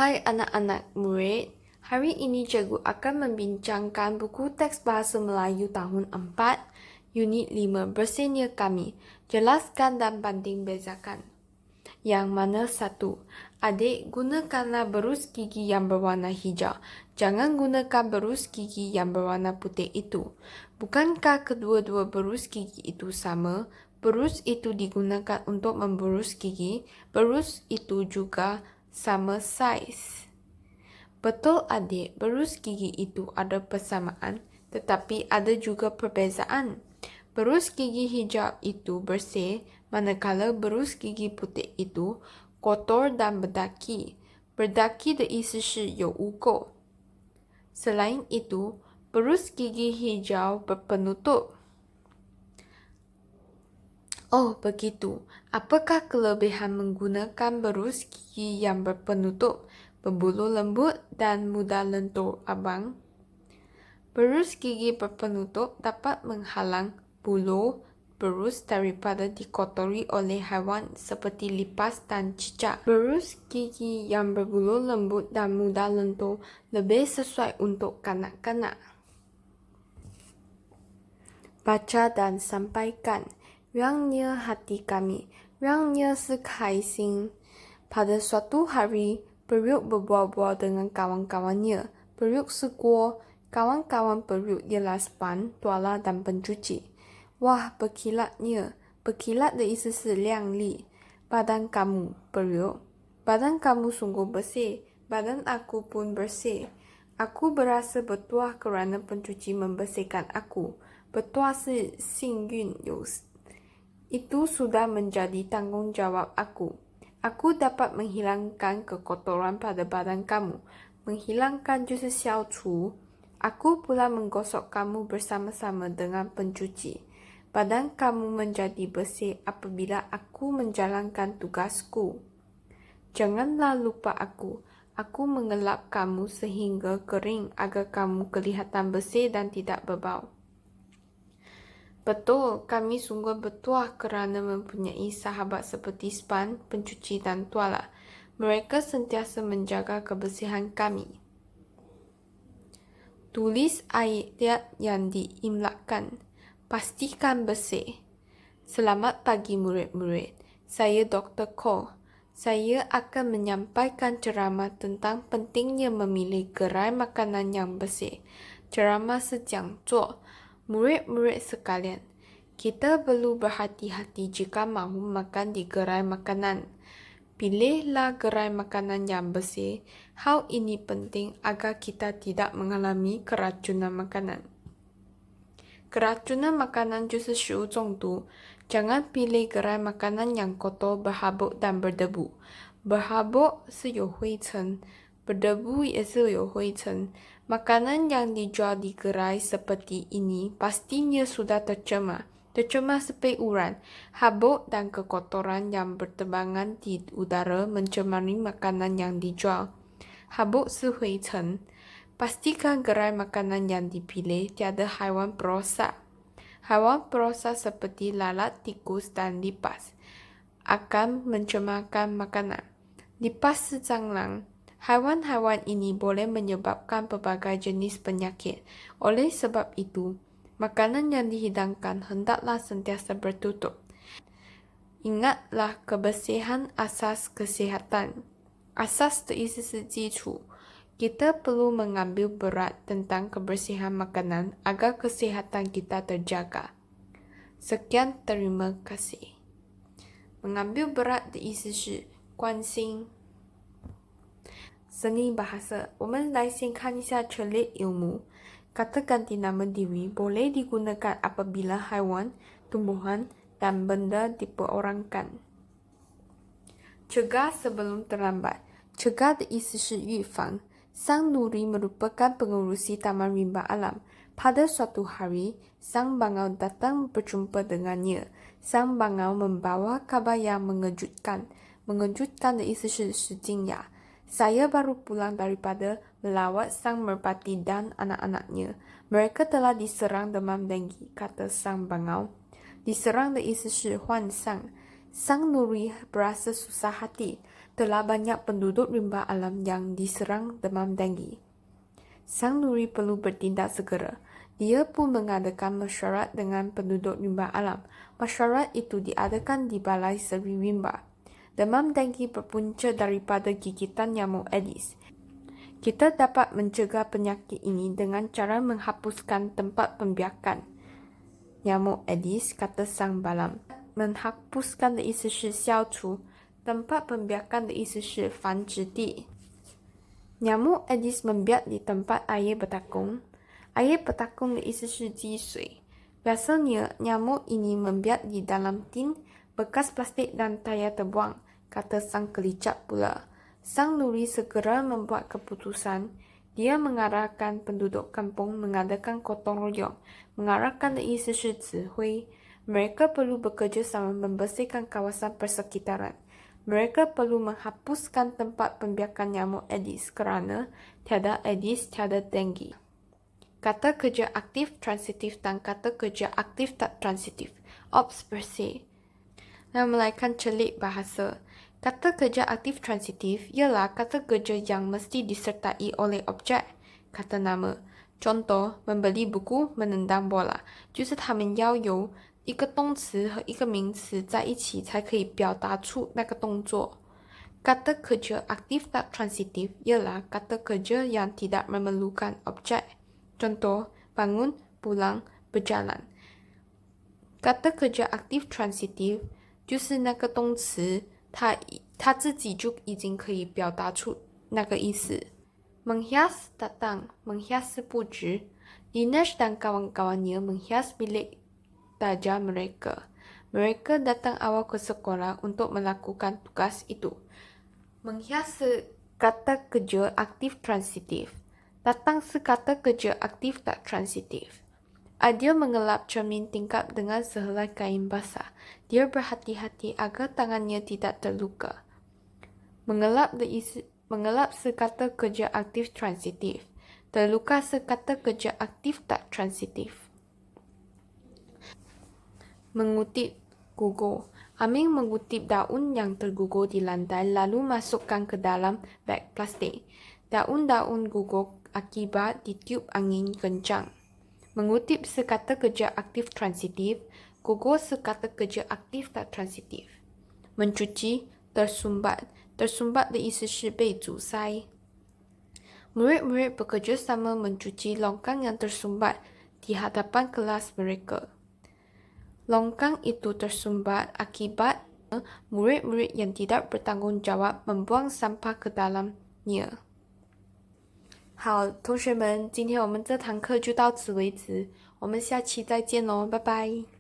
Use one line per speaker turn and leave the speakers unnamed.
Hai anak-anak murid, hari ini cikgu akan membincangkan buku teks Bahasa Melayu tahun 4, unit 5 Bersenya Kami. Jelaskan dan banding bezakan. Yang mana satu, adik gunakanlah berus gigi yang berwarna hijau. Jangan gunakan berus gigi yang berwarna putih itu. Bukankah kedua-dua berus gigi itu sama? Berus itu digunakan untuk memberus gigi. Berus itu juga sama saiz. Betul adik, berus gigi itu ada persamaan, tetapi ada juga perbezaan. Berus gigi hijau itu bersih, manakala berus gigi putih itu kotor dan berdaki. Berdaki的意思是有污垢。Selain itu, berus gigi hijau berpenutup. Oh, begitu. Apakah kelebihan menggunakan berus gigi yang berpenutup, berbulu lembut dan mudah lentur, abang? Berus gigi berpenutup dapat menghalang bulu berus daripada dikotori oleh haiwan seperti lipas dan cicak. Berus gigi yang berbulu lembut dan mudah lentur lebih sesuai untuk kanak-kanak. Baca dan sampaikan. 让你 hati kami. 让你 是开心. Pada suatu hari, periuk berbual-bual dengan kawan-kawannya. Periuk是锅. Kawan-kawan periuk ialah span, tuala dan pencuci. Wah, berkilatnya. Berkilat 的意思是亮丽. Badan kamu, periuk. Badan kamu sungguh bersih. Badan aku pun bersih. Aku berasa bertuah kerana pencuci membersihkan aku. Bertuah 是幸运有 Itu sudah menjadi tanggungjawab aku. Aku dapat menghilangkan kekotoran pada badan kamu. Menghilangkan 就是消除. Aku pula menggosok kamu bersama-sama dengan pencuci. Badan kamu menjadi bersih apabila aku menjalankan tugasku. Janganlah lupa aku. Aku mengelap kamu sehingga kering agar kamu kelihatan bersih dan tidak berbau. Betul, kami sungguh bertuah kerana mempunyai sahabat seperti span, pencuci dan tuala. Mereka sentiasa menjaga kebersihan kami. Tulis ayat yang diimlakkan. Pastikan bersih. Selamat pagi murid-murid. Saya Dr. Koh. Saya akan menyampaikan ceramah tentang pentingnya memilih gerai makanan yang bersih. Ceramah sejang zuo. Murid-murid sekalian, kita perlu berhati-hati jika mahu makan di gerai makanan. Pilihlah gerai makanan yang bersih. Hal ini penting agar kita tidak mengalami keracunan makanan. Keracunan makanan 就是食物中毒. Jangan pilih gerai makanan yang kotor, berhabuk dan berdebu. Berhabuk 是有灰尘, berdebu 也是有灰尘. Makanan yang dijual di gerai seperti ini pastinya sudah tercemar. Tercemar 是被污染. Habuk dan kekotoran yang berterbangan di udara mencemari makanan yang dijual. Habuk 是灰尘. Pastikan gerai makanan yang dipilih tiada haiwan perosak. Haiwan perosak seperti lalat, tikus dan lipas akan mencemarkan makanan. Lipas 是蟑螂. Haiwan-haiwan ini boleh menyebabkan pelbagai jenis penyakit. Oleh sebab itu, makanan yang dihidangkan hendaklah sentiasa bertutup. Ingatlah kebersihan asas kesihatan. Asas 的意思是基础. Kita perlu mengambil berat tentang kebersihan makanan agar kesihatan kita terjaga. Sekian, terima kasih. Mengambil berat 的意思是关心. Seni bahasa. 我们来先看一下 celik ilmu. Kata ganti nama diri boleh digunakan apabila haiwan, tumbuhan dan benda diperorangkan. Cegah sebelum terlambat. Cegah 的意思是预防. Sang Nuri merupakan pengurusi Taman Rimba Alam. Pada suatu hari, Sang Bangau datang berjumpa dengannya. Sang Bangau membawa kabar yang mengejutkan. Mengejutkan 的意思是使惊讶. Saya baru pulang daripada melawat Sang Merpati dan anak-anaknya. Mereka telah diserang demam denggi, kata Sang Bangau. Diserang 的意思是患上. Sang Nuri berasa susah hati. telah banyak penduduk rimba alam yang diserang demam denggi. Sang Nuri perlu bertindak segera. Dia pun mengadakan mesyuarat dengan penduduk rimba alam. Mesyuarat itu diadakan di Balai Seri Rimba. Demam denggi berpunca daripada gigitan nyamuk Aedes. Kita dapat mencegah penyakit ini dengan cara menghapuskan tempat pembiakan nyamuk Aedes, kata Sang Balam. menghapuskan的意思是消除 tempat pembiakan 的意思是繁殖地 nyamuk Aedes membiak di tempat air bertakung. Air bertakung 的意思是积水 biasanya nyamuk ini membiak di dalam tin, bekas plastik dan tayar terbuang, kata Sang Kelicap pula. Sang Nuri segera membuat keputusan. Dia mengarahkan penduduk kampung mengadakan gotong royong. Mengarahkan 的意思是指挥 mereka perlu bekerjasama membersihkan kawasan persekitaran. Mereka perlu menghapuskan tempat pembiakan nyamuk Aedes kerana tiada Aedes, tiada denggi. Kata kerja aktif transitif dan kata kerja aktif tak transitif. Ops per se. Dan melainkan celik bahasa. Kata kerja aktif transitif ialah kata kerja yang mesti disertai oleh objek, kata nama. Contoh, membeli buku, menendang bola. 就是他们要有一个动词和一个名词在一起才可以表达出那个动作。Kata kerja aktif tak transitif ialah kata kerja yang tidak memerlukan objek. Contoh, bangun, pulang, berjalan. Kata kerja aktif transitif 就是那个动词它自己就已经可以表达出那个意思。Menghias datang, menghias布置。Dinesh dan kawan-kawannya menghias bilik tajam mereka. Mereka datang awal ke sekolah untuk melakukan tugas itu. Menghias kata kerja aktif transitif. Datang sekata kerja aktif tak transitif. Adil mengelap cermin tingkap dengan sehelai kain basah. Dia berhati-hati agar tangannya tidak terluka. Mengelap sekata kerja aktif transitif. Terluka sekata kerja aktif tak transitif. Mengutip gugur. Amin mengutip daun yang tergugur di lantai lalu masukkan ke dalam beg plastik. Daun-daun gugur akibat ditiup angin kencang. Mengutip sekata kerja aktif transitif, gugur sekata kerja aktif tak transitif. Mencuci, tersumbat. Tersumbat 的意思是被阻塞。Murid-murid bekerjasama mencuci longkang yang tersumbat di hadapan kelas mereka. Longkang itu tersumbat akibat murid-murid yang tidak bertanggungjawab membuang sampah ke dalamnya. 好，同学们，今天我们这堂课就到此为止，我们下期再见喽，拜拜。